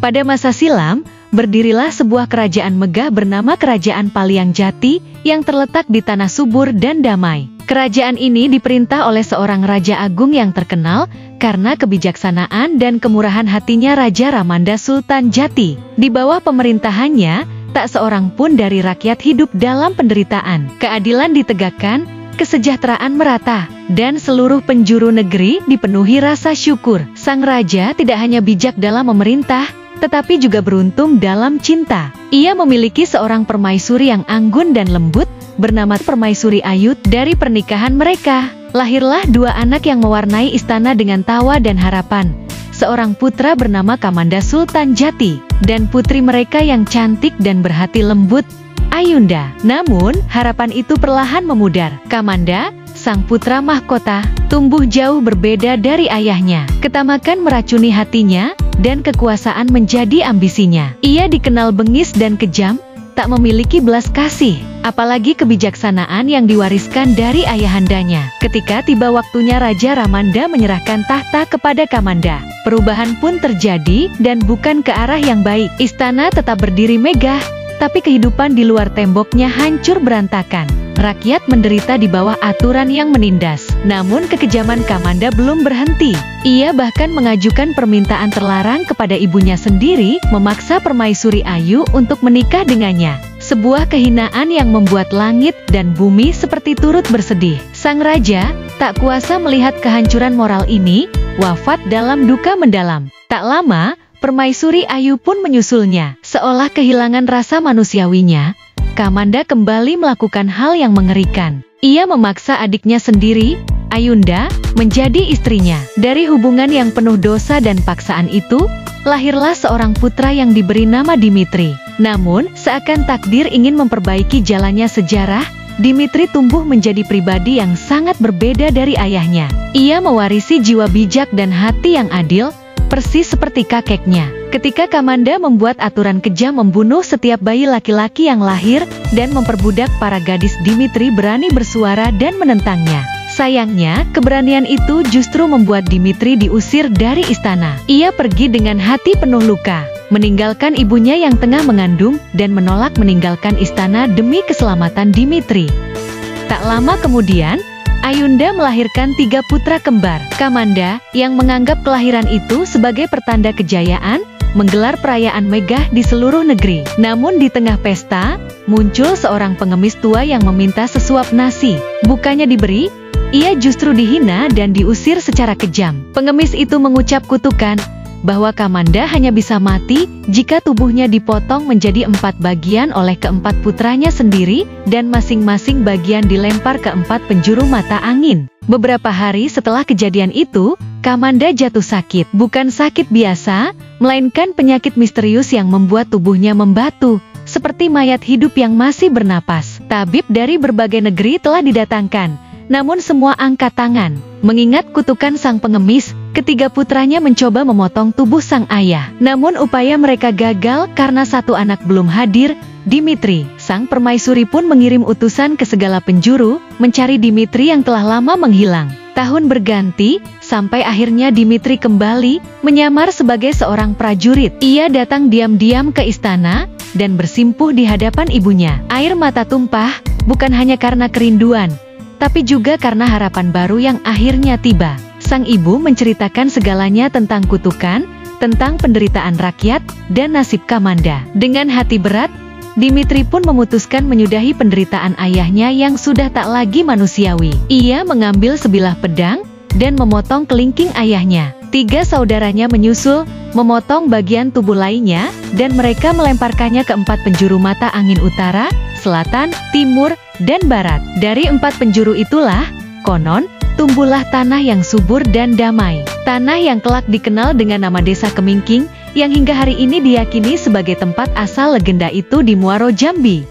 Pada masa silam, berdirilah sebuah kerajaan megah bernama Kerajaan Paliang Jati yang terletak di tanah subur dan damai. Kerajaan ini diperintah oleh seorang raja agung yang terkenal karena kebijaksanaan dan kemurahan hatinya, Raja Ramanda Sultan Jati. Di bawah pemerintahannya, tak seorang pun dari rakyat hidup dalam penderitaan. Keadilan ditegakkan, kesejahteraan merata, dan seluruh penjuru negeri dipenuhi rasa syukur. Sang raja tidak hanya bijak dalam memerintah, tetapi juga beruntung dalam cinta. Ia memiliki seorang permaisuri yang anggun dan lembut, bernama Permaisuri Ayu. Dari pernikahan mereka, lahirlah dua anak yang mewarnai istana dengan tawa dan harapan. Seorang putra bernama Kamanda Sultan Jati, dan putri mereka yang cantik dan berhati lembut, Ayunda. Namun, harapan itu perlahan memudar. Kamanda, sang putra mahkota, tumbuh jauh berbeda dari ayahnya. Ketamakan meracuni hatinya, dan kekuasaan menjadi ambisinya. Ia dikenal bengis dan kejam, tak memiliki belas kasih, apalagi kebijaksanaan yang diwariskan dari ayahandanya. Ketika tiba waktunya, Raja Ramanda menyerahkan tahta kepada Kamanda. Perubahan pun terjadi, dan bukan ke arah yang baik. Istana tetap berdiri megah, tapi kehidupan di luar temboknya hancur berantakan. Rakyat menderita di bawah aturan yang menindas. Namun kekejaman Kamanda belum berhenti. Ia bahkan mengajukan permintaan terlarang kepada ibunya sendiri, memaksa Permaisuri Ayu untuk menikah dengannya. Sebuah kehinaan yang membuat langit dan bumi seperti turut bersedih. Sang raja tak kuasa melihat kehancuran moral ini, wafat dalam duka mendalam. Tak lama, Permaisuri Ayu pun menyusulnya. Seolah kehilangan rasa manusiawinya, Kamanda kembali melakukan hal yang mengerikan. Ia memaksa adiknya sendiri, Ayunda, menjadi istrinya. Dari hubungan yang penuh dosa dan paksaan itu, lahirlah seorang putra yang diberi nama Dimitri. Namun, seakan takdir ingin memperbaiki jalannya sejarah, Dimitri tumbuh menjadi pribadi yang sangat berbeda dari ayahnya. Ia mewarisi jiwa bijak dan hati yang adil, persis seperti kakeknya. Ketika Kamanda membuat aturan kejam membunuh setiap bayi laki-laki yang lahir dan memperbudak para gadis, Dimitri berani bersuara dan menentangnya. Sayangnya, keberanian itu justru membuat Dimitri diusir dari istana. Ia pergi dengan hati penuh luka, meninggalkan ibunya yang tengah mengandung dan menolak meninggalkan istana demi keselamatan Dimitri. Tak lama kemudian, Ayunda melahirkan 3 putra kembar. Kamanda, yang menganggap kelahiran itu sebagai pertanda kejayaan, menggelar perayaan megah di seluruh negeri. Namun di tengah pesta, muncul seorang pengemis tua yang meminta sesuap nasi. Bukannya diberi, ia justru dihina dan diusir secara kejam. Pengemis itu mengucap kutukan, bahwa Kamanda hanya bisa mati jika tubuhnya dipotong menjadi 4 bagian oleh keempat putranya sendiri, dan masing-masing bagian dilempar ke 4 penjuru mata angin. Beberapa hari setelah kejadian itu, Kamanda jatuh sakit. Bukan sakit biasa, melainkan penyakit misterius yang membuat tubuhnya membatu, seperti mayat hidup yang masih bernapas. Tabib dari berbagai negeri telah didatangkan, namun semua angkat tangan. Mengingat kutukan sang pengemis, ketiga putranya mencoba memotong tubuh sang ayah. Namun upaya mereka gagal karena satu anak belum hadir, Dimitri. Sang permaisuri pun mengirim utusan ke segala penjuru, mencari Dimitri yang telah lama menghilang. Tahun berganti, sampai akhirnya Dimitri kembali, menyamar sebagai seorang prajurit. Ia datang diam-diam ke istana, dan bersimpuh di hadapan ibunya. Air mata tumpah, bukan hanya karena kerinduan, tapi juga karena harapan baru yang akhirnya tiba. Sang ibu menceritakan segalanya tentang kutukan, tentang penderitaan rakyat, dan nasib Kamanda. Dengan hati berat, Dimitri pun memutuskan menyudahi penderitaan ayahnya yang sudah tak lagi manusiawi. Ia mengambil sebilah pedang, dan memotong kelingking ayahnya. 3 saudaranya menyusul, memotong bagian tubuh lainnya, dan mereka melemparkannya ke 4 penjuru mata angin utara, selatan, timur, dan barat. Dari 4 penjuru itulah, konon, tumbuhlah tanah yang subur dan damai. Tanah yang kelak dikenal dengan nama Desa Kemingking, yang hingga hari ini diyakini sebagai tempat asal legenda itu di Muaro Jambi.